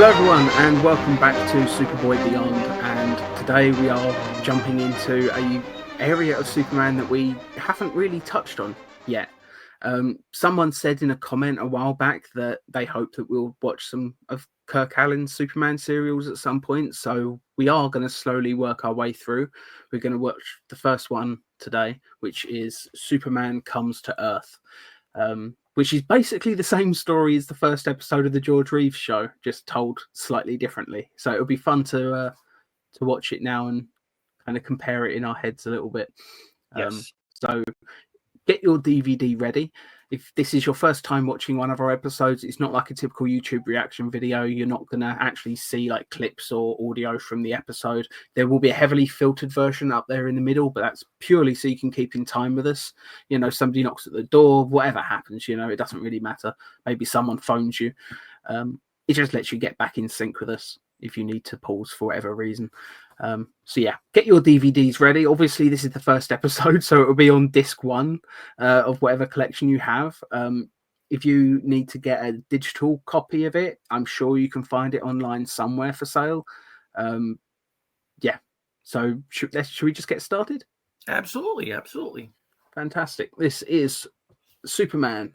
Hello everyone and welcome back to Superboy Beyond, and today we are jumping into a area of Superman that we haven't really touched on yet. Someone said in a comment a while back that they hope that we'll watch some of Kirk Alyn Superman serials at some point, so we are going to slowly work our way through. We're going to watch the first one today, which is Superman Comes to Earth. Which is basically the same story as the first episode of the George Reeves show, just told slightly differently. So it'll be fun to watch it now and kind of compare it in our heads a little bit. Yes. So get your DVD ready. If this is your first time watching one of our episodes, it's not like a typical YouTube reaction video. You're not going to actually see like clips or audio from the episode. There will be a heavily filtered version up there in the middle, but that's purely so you can keep in time with us. You know, somebody knocks at the door, whatever happens, you know, it doesn't really matter. Maybe someone phones you. It just lets you get back in sync with us if you need to pause for whatever reason. So yeah, get your DVDs ready. Obviously, this is the first episode, so it will be on disc 1 of whatever collection you have. If you need to get a digital copy of it, I'm sure you can find it online somewhere for sale. Yeah, so should we just get started? Absolutely. Fantastic. This is Superman,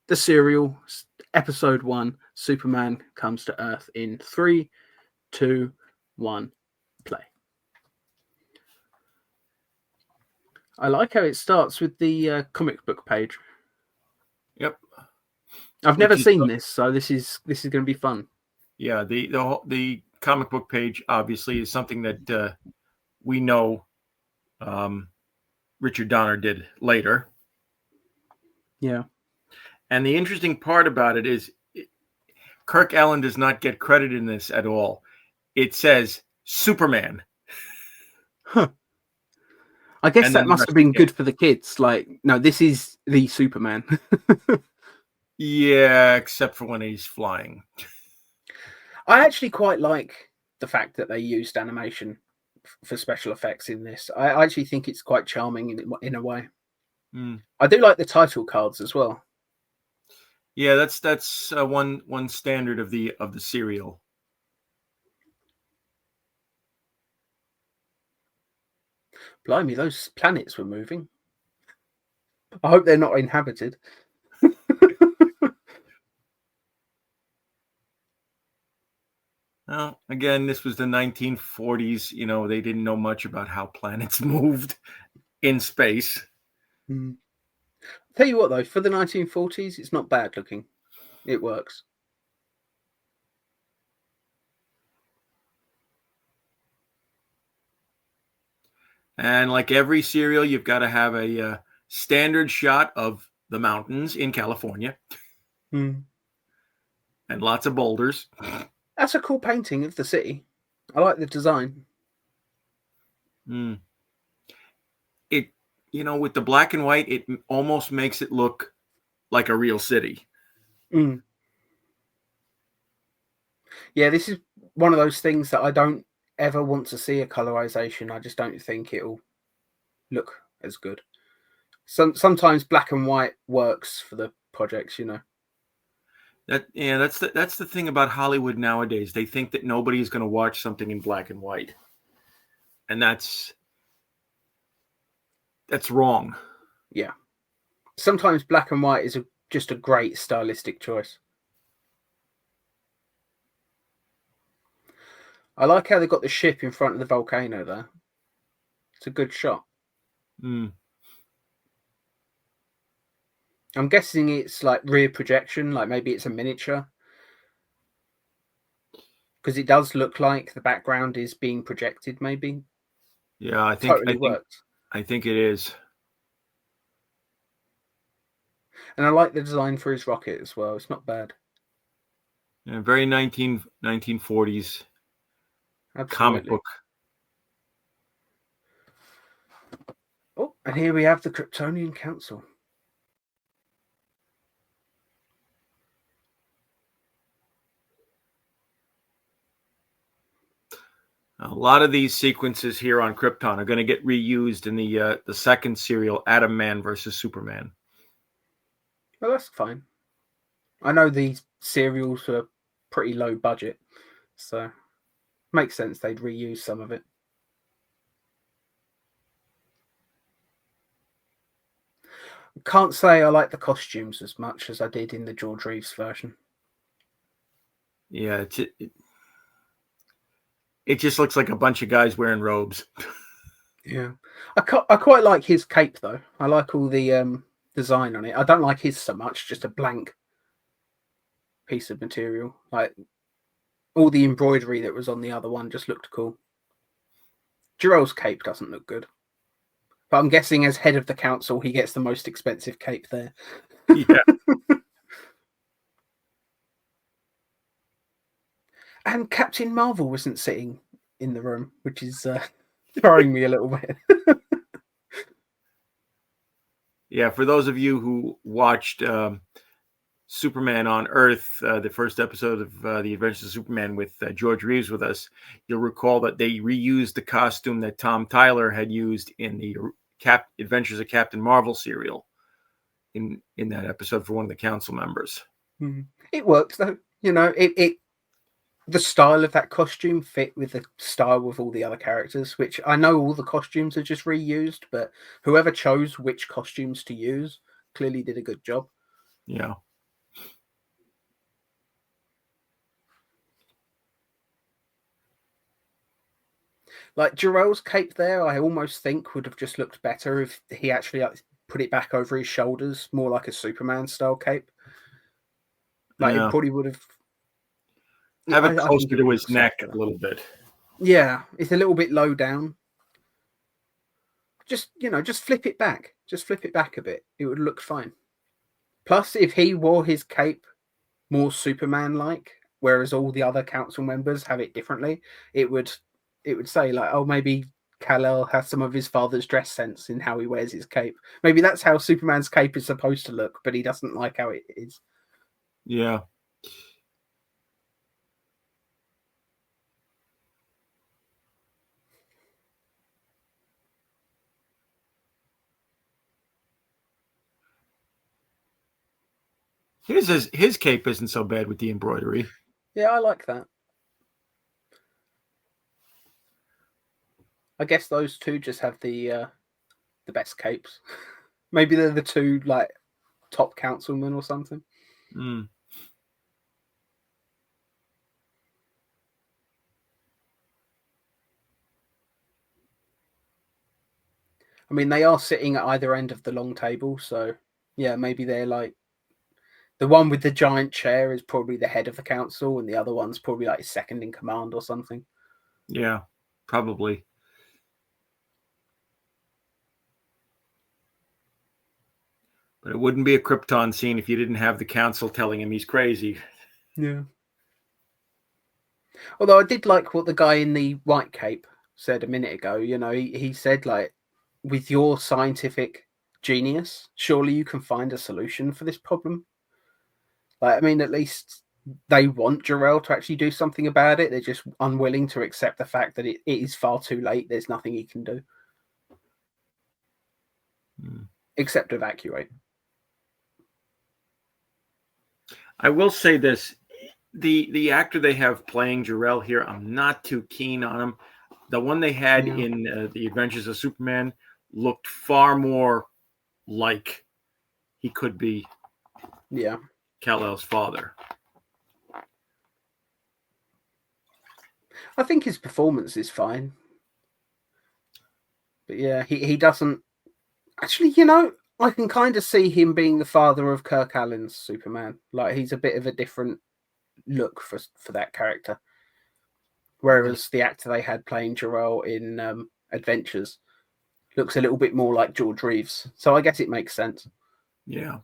the serial, episode 1. Superman Comes to Earth in 3, 2, 1. Play. I like how it starts with the comic book page. Yep. I've never seen this, so this is going to be fun. Yeah, the comic book page obviously is something that we know Richard Donner did later. Yeah. And the interesting part about it is Kirk Alyn does not get credit in this at all. It says Superman. Huh. I guess that must have been good for the kids. Like, no, this is the Superman. Yeah, except for when he's flying. I actually quite like the fact that they used animation for special effects in this. I actually think it's quite charming in a way. I do like the title cards as well. Yeah, that's one standard of the serial. Blimey, those planets were moving. I hope they're not inhabited. Well, again, this was the 1940s. You know, they didn't know much about how planets moved in space. Tell you what, though, for the 1940s, it's not bad looking. It works. And like every serial, you've got to have a standard shot of the mountains in California. And lots of boulders. That's a cool painting of the city. I like the design. It, you know, with the black and white, it almost makes it look like a real city. Yeah, this is one of those things that I don't ever want to see a colorization. I just don't think it'll look as good. Sometimes black and white works for the projects, you know. That's the thing about Hollywood nowadays. They think that nobody is going to watch something in black and white, and that's wrong. Yeah, sometimes black and white is just a great stylistic choice. I like how they got the ship in front of the volcano there. It's a good shot. I'm guessing it's like rear projection, like maybe it's a miniature. Because it does look like the background is being projected, maybe. Yeah, I think it is. And I like the design for his rocket as well. It's not bad. Yeah, very 1940s. Absolutely. Comic book. Oh, and here we have the Kryptonian Council. A lot of these sequences here on Krypton are going to get reused in the second serial, Atom Man versus Superman. Well, that's fine. I know these serials are pretty low budget, so makes sense they'd reuse some of it. Can't say I like the costumes as much as I did in the George Reeves version. Yeah, it just looks like a bunch of guys wearing robes. Yeah, I quite like his cape though. I like all the design on it. I don't like his so much, just a blank piece of material. Like all the embroidery that was on the other one just looked cool. Jor-El's cape doesn't look good, but I'm guessing as head of the council, he gets the most expensive cape there. Yeah. And Captain Marvel wasn't sitting in the room, which is throwing me a little bit. Yeah, for those of you who watched Superman on Earth, the first episode of The Adventures of Superman with George Reeves with us, you'll recall that they reused the costume that Tom Tyler had used in the Adventures of Captain Marvel serial in that episode for one of the council members. It works though. You know, it the style of that costume fit with the style of all the other characters, which I know all the costumes are just reused, but whoever chose which costumes to use clearly did a good job. Yeah. Like Jor-El's cape there, I almost think would have just looked better if he actually put it back over his shoulders, more like a Superman style cape. Like it probably would have. Have it closer to his neck better. a little bit. Yeah, it's a little bit low down. Just flip it back. Just flip it back a bit. It would look fine. Plus, if he wore his cape more Superman-like, whereas all the other council members have it differently, it would say like, oh, maybe Kal-El has some of his father's dress sense in how he wears his cape. Maybe that's how Superman's cape is supposed to look, but he doesn't like how it is. Yeah. His cape isn't so bad with the embroidery. Yeah, I like that. I guess those two just have the best capes. Maybe they're the two like top councilmen or something. I mean, they are sitting at either end of the long table, so yeah, maybe they're like the one with the giant chair is probably the head of the council, and the other one's probably like second in command or something. Yeah, probably. But it wouldn't be a Krypton scene if you didn't have the council telling him he's crazy. Yeah. Although I did like what the guy in the white cape said a minute ago. You know, he said like, with your scientific genius, surely you can find a solution for this problem. Like, I mean, at least they want Jor-El to actually do something about it. They're just unwilling to accept the fact that it is far too late. There's nothing he can do. Except evacuate. I will say this. The actor they have playing Jor-El here, I'm not too keen on him. The one they had in The Adventures of Superman looked far more like he could be Kal-El's father. I think his performance is fine. But yeah, he doesn't... Actually, you know, I can kind of see him being the father of Kirk Alyn's Superman. Like, he's a bit of a different look for that character. Whereas the actor they had playing Jor-El in Adventures looks a little bit more like George Reeves. So I guess it makes sense. Yeah.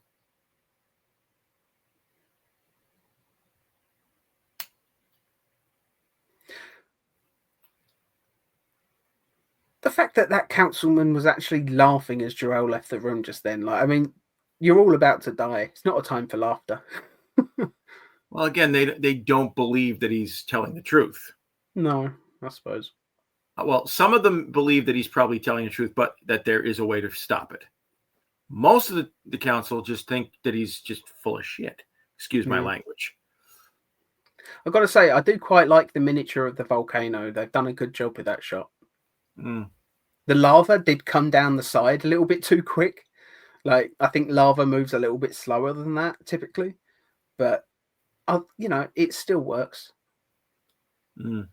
The fact that councilman was actually laughing as Jor-El left the room just then, like, I mean, you're all about to die. It's not a time for laughter. Well, again, they don't believe that he's telling the truth. No, I suppose. Well, some of them believe that he's probably telling the truth, but that there is a way to stop it. Most of the council just think that he's just full of shit. Excuse my language. I've got to say, I do quite like the miniature of the volcano. They've done a good job with that shot. Mm. The lava did come down the side a little bit too quick. Like, I think lava moves a little bit slower than that typically, but it still works. Mm.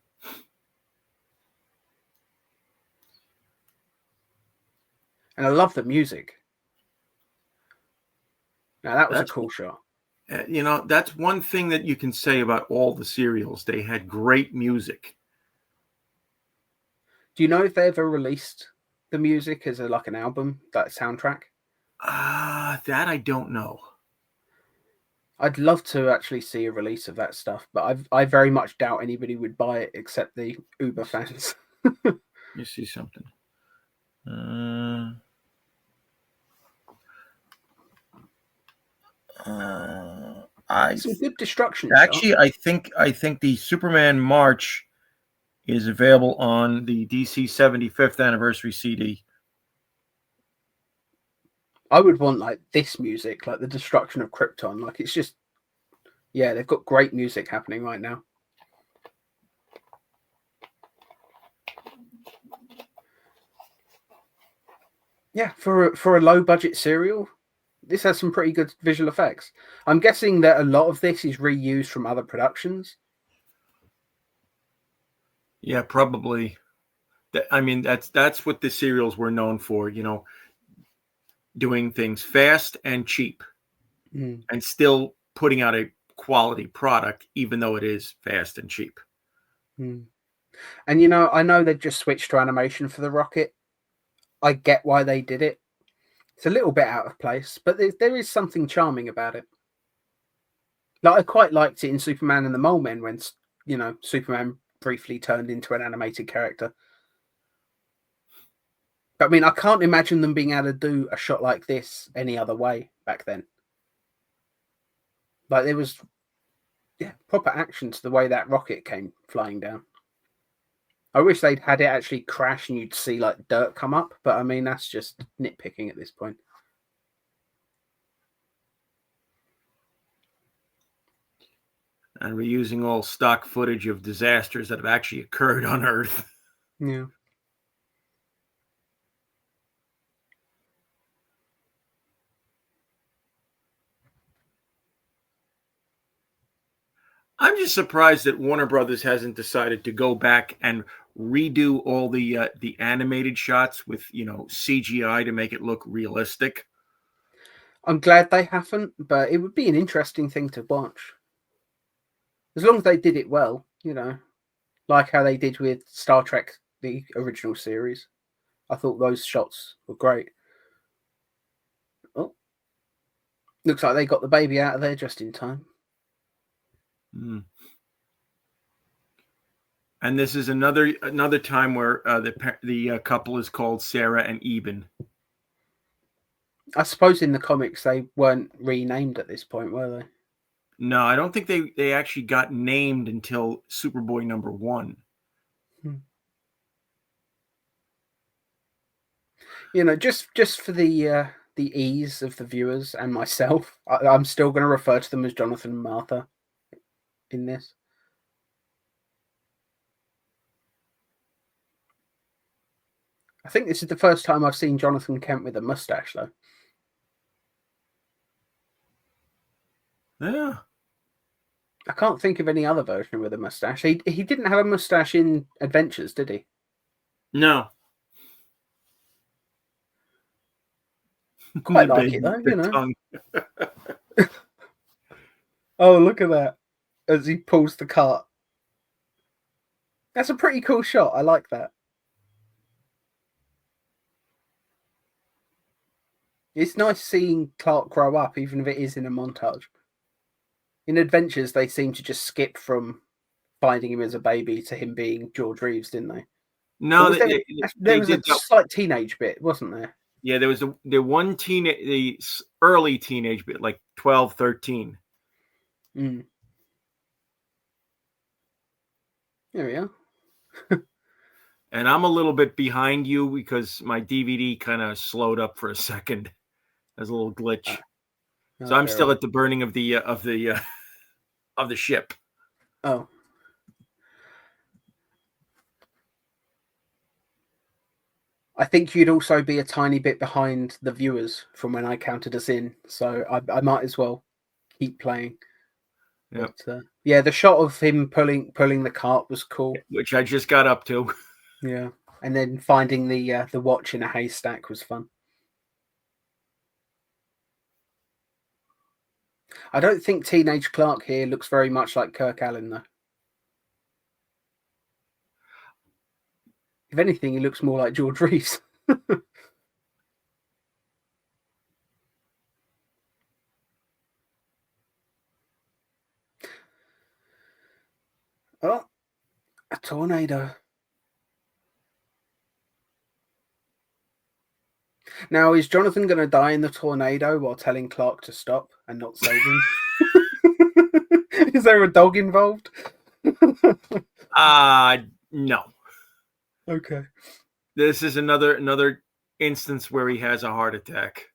And I love the music. Now that was That's a cool shot. That's one thing that you can say about all the serials. They had great music. Do you know if they ever released the music as like an album, that soundtrack? That I don't know. I'd love to actually see a release of that stuff, but I very much doubt anybody would buy it except the Uber fans. You see something. Some good destruction actually shots. I think the Superman March is available on the DC 75th anniversary CD. I would want like this music, like the destruction of Krypton. Like it's just, yeah, they've got great music happening right now. Yeah, for a low budget serial, this has some pretty good visual effects. I'm guessing that a lot of this is reused from other productions. Yeah, probably. I mean, that's what the serials were known for, doing things fast and cheap, and still putting out a quality product, even though it is fast and cheap. And I know they've just switched to animation for the Rocket. I get why they did it. It's a little bit out of place, but there is something charming about it. Like I quite liked it in Superman and the Mole Men when Superman briefly turned into an animated character. But I mean, I can't imagine them being able to do a shot like this any other way back then. Like there was, proper action to the way that rocket came flying down. I wish they'd had it actually crash and you'd see like dirt come up, but I mean that's just nitpicking at this point. And we're using all stock footage of disasters that have actually occurred on Earth. Yeah. I'm just surprised that Warner Brothers hasn't decided to go back and redo all the animated shots with CGI to make it look realistic. I'm glad they haven't, but it would be an interesting thing to watch. As long as they did it well, like how they did with Star Trek, the original series. I thought those shots were great. Oh, looks like they got the baby out of there just in time. And this is another time where the couple is called Sarah and Eben. I suppose in the comics they weren't renamed at this point, were they? No, I don't think they actually got named until Superboy #1. Just for the ease of the viewers and myself, I'm still going to refer to them as Jonathan and Martha in this. I think this is the first time I've seen Jonathan Kent with a mustache, though. Yeah. I can't think of any other version with a mustache. He didn't have a mustache in Adventures, did he? No. Quite like it, though, Oh, look at that. As he pulls the cart. That's a pretty cool shot. I like that. It's nice seeing Clark grow up, even if it is in a montage. In Adventures, they seem to just skip from finding him as a baby to him being George Reeves, didn't they? No, there was a slight teenage bit, wasn't there? Yeah, there was the early teenage bit, like 12, 13. There we are. And I'm a little bit behind you because my DVD kind of slowed up for a second. There's a little glitch. So I'm still at the burning of the ship. Oh. I think you'd also be a tiny bit behind the viewers from when I counted us in, so I might as well keep playing. Yep. But yeah, the shot of him pulling the cart was cool. Which I just got up to. Yeah, and then finding the watch in a haystack was fun. I don't think Teenage Clark here looks very much like Kirk Alyn, though. If anything, he looks more like George Reeves. Oh, a tornado. Now, is Jonathan going to die in the tornado while telling Clark to stop and not save him? Is there a dog involved? No. Okay. This is another instance where he has a heart attack.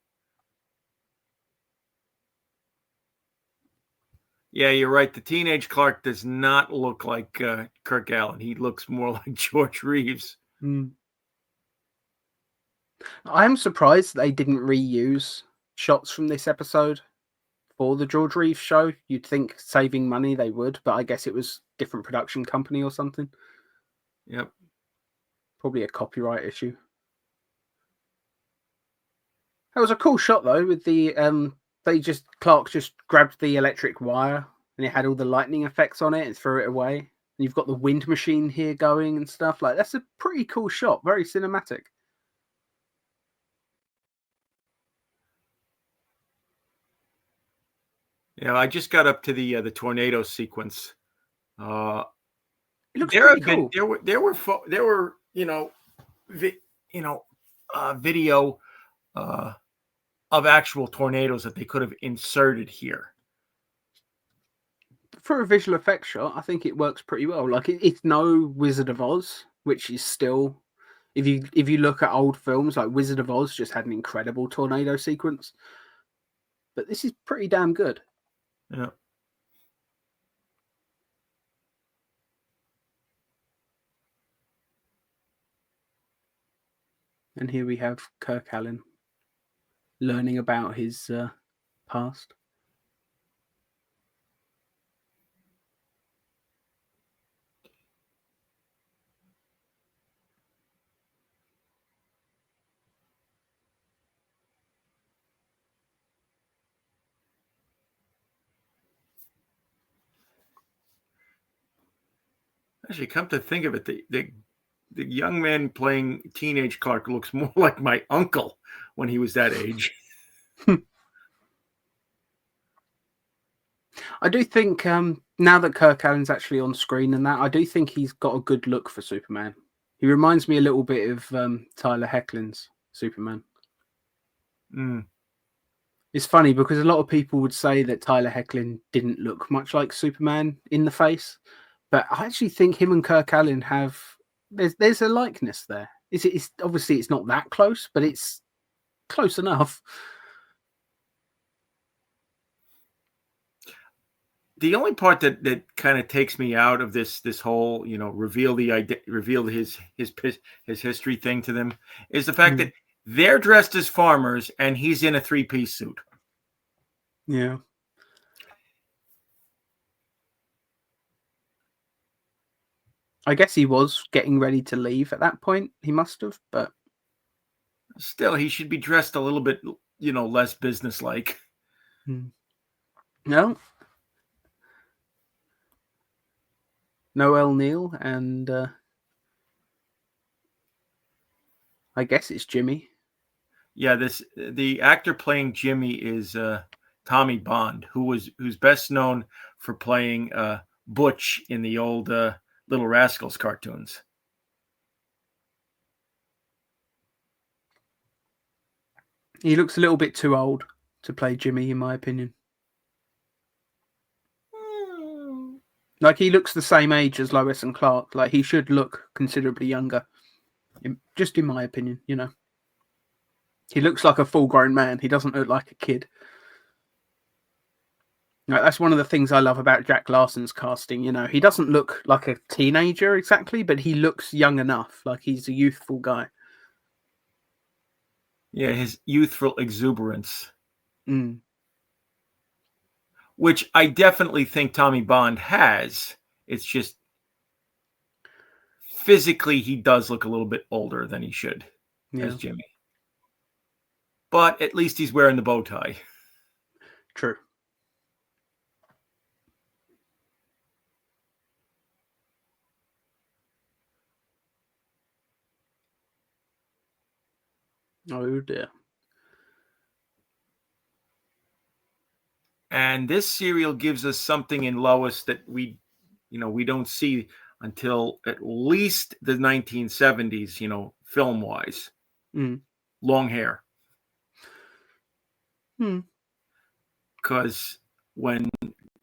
Yeah, you're right. The teenage Clark does not look like Kirk Alyn. He looks more like George Reeves. I'm surprised they didn't reuse shots from this episode for the George Reeves show. You'd think saving money they would, but I guess it was different production company or something. Yep. Probably a copyright issue. That was a cool shot though, with the Clark just grabbed the electric wire and it had all the lightning effects on it and threw it away. And you've got the wind machine here going and stuff. Like, that's a pretty cool shot, very cinematic. Yeah, I just got up to the tornado sequence. It looks pretty cool. There were video of actual tornadoes that they could have inserted here. For a visual effects shot, I think it works pretty well. Like, it's no Wizard of Oz, which is still, if you look at old films, like Wizard of Oz just had an incredible tornado sequence, but this is pretty damn good. Yeah. And here we have Kirk Alyn learning about his past. Actually, come to think of it, the young man playing teenage Clark looks more like my uncle when he was that age. I do think now that Kirk Alyn's actually on screen and that, I do think he's got a good look for Superman. He reminds me a little bit of Tyler Hoechlin's Superman. It's funny because a lot of people would say that Tyler Hoechlin didn't look much like Superman in the face, but I actually think him and Kirk Alyn have there's a likeness there. It's obviously it's not that close, but it's close enough. The only part that kind of takes me out of this whole reveal his history thing to them is the fact that they're dressed as farmers and he's in a 3-piece suit. Yeah. I guess he was getting ready to leave at that point. He must have, but still, he should be dressed a little bit, less businesslike. No. Noel Neal and I guess it's Jimmy. Yeah, the actor playing Jimmy is Tommy Bond, who's best known for playing Butch in the old Little Rascals cartoons. He looks a little bit too old to play Jimmy, in my opinion. Like, he looks the same age as Lois and Clark. Like, he should look considerably younger. Just in my opinion, He looks like a full-grown man. He doesn't look like a kid. That's one of the things I love about Jack Larson's casting. He doesn't look like a teenager exactly, but he looks young enough, like he's a youthful guy. Yeah, his youthful exuberance. Mm. Which I definitely think Tommy Bond has. It's just physically he does look a little bit older than he should as Jimmy. But at least he's wearing the bow tie. True. Oh dear. And this serial gives us something in Lois that we don't see until at least the 1970s, film wise. Mm. Long hair. Hmm. Because when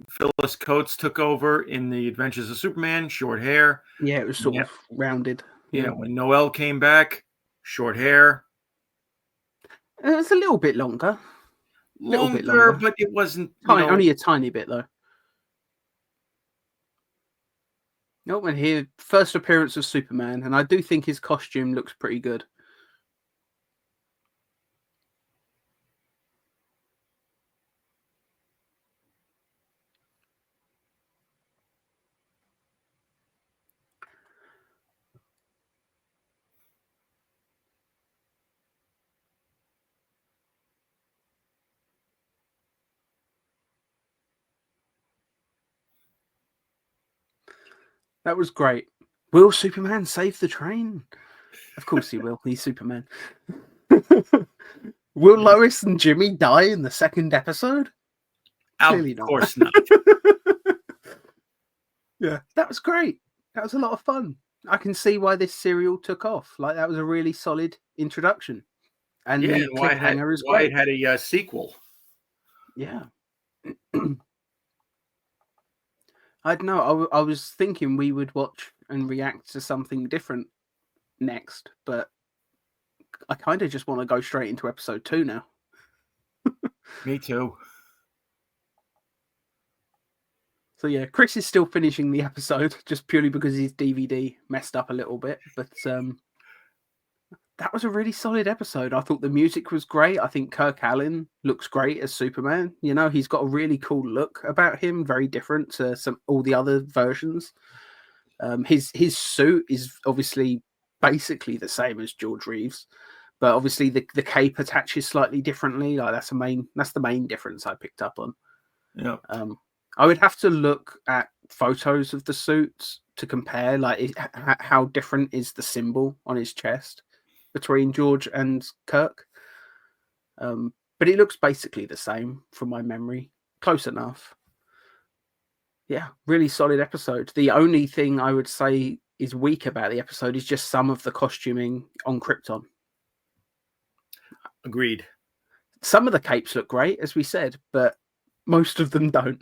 Phyllis Coates took over in The Adventures of Superman, short hair. Yeah, it was sort of rounded. Yeah, when Noel came back, short hair. It was a little bit longer. Longer, but it wasn't only a tiny bit though. No, and here, first appearance of Superman, and I do think his costume looks pretty good. That was great. Will Superman save the train? Of course he will. He's Superman. Will Lois and Jimmy die in the second episode? Clearly not. Of course not. Yeah, that was great. That was a lot of fun. I can see why this serial took off. Like, that was a really solid introduction. And the cliffhanger is great. Why it had a sequel. Yeah. I don't know. I was thinking we would watch and react to something different next, but I kind of just want to go straight into episode 2 now. Me too. So yeah, Chris is still finishing the episode just purely because his DVD messed up a little bit, but that was a really solid episode. I thought the music was great. I think Kirk Alyn looks great as Superman. He's got a really cool look about him, very different to all the other versions. His suit is obviously basically the same as George Reeves, but obviously the cape attaches slightly differently. Like that's the main difference I picked up on. Yeah. I would have to look at photos of the suits to compare, like how different is the symbol on his chest between George and Kirk. But it looks basically the same from my memory. Close enough. Yeah, really solid episode. The only thing I would say is weak about the episode is just some of the costuming on Krypton. Agreed. Some of the capes look great, as we said, but most of them don't.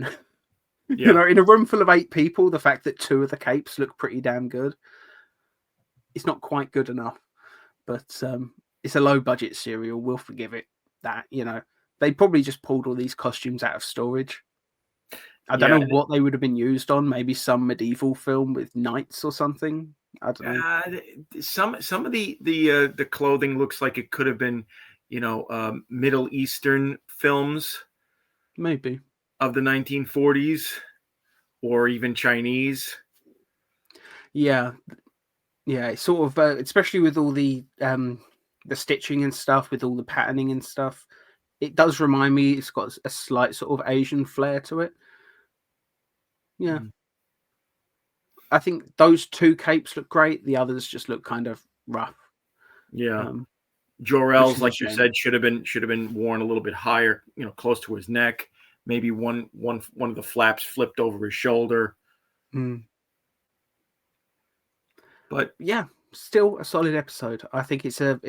Yeah. In a room full of 8 people, the fact that 2 of the capes look pretty damn good, it's not quite good enough. But it's a low budget serial. We'll forgive it that. They probably just pulled all these costumes out of storage. I don't know what they would have been used on. Maybe some medieval film with knights or something. I don't know. Some of the clothing looks like it could have been, Middle Eastern films. Maybe. Of the 1940s or even Chinese. Yeah. Yeah, it's sort of, especially with all the stitching and stuff, with all the patterning and stuff, it does remind me, it's got a slight sort of Asian flair to it. Yeah. I think those 2 capes look great. The others just look kind of rough. Yeah. Jor-El's, like you said, should have been worn a little bit higher, close to his neck. Maybe one of the flaps flipped over his shoulder. But yeah, still a solid episode. I think it's a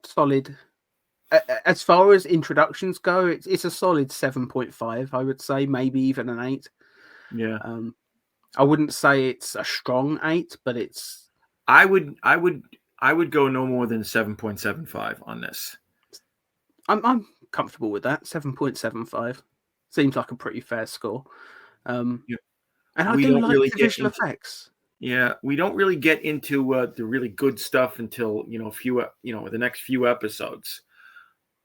solid. As far as introductions go, it's a solid 7.5. I would say maybe even an 8. Yeah. I wouldn't say it's a strong 8, but it's. I would go no more than 7.75 on this. I'm comfortable with that. 7.75. seems like a pretty fair score. And Yeah. I We do don't like really the get visual into effects. Yeah, we don't really get into the really good stuff until the next few episodes,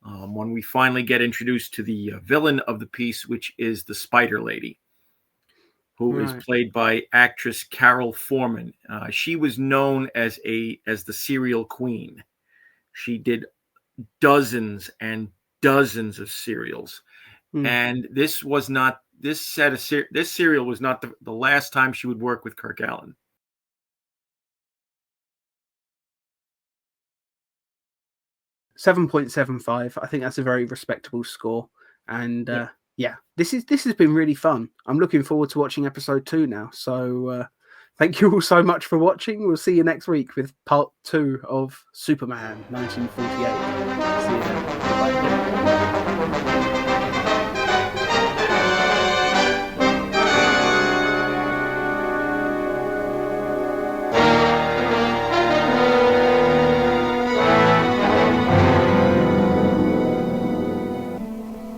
when we finally get introduced to the villain of the piece, which is the Spider Lady, who is Right. played by actress Carol Foreman. She was known as the Serial Queen. She did dozens and dozens of serials, Mm. and this was not this set of this serial was not the last time she would work with Kirk Alyn. 7.75. I think that's a very respectable score. And Yeah. yeah, this has been really fun. I'm looking forward to watching episode 2 now. So thank you all so much for watching. We'll see you next week with part 2 of Superman 1948. See you then. Bye-bye.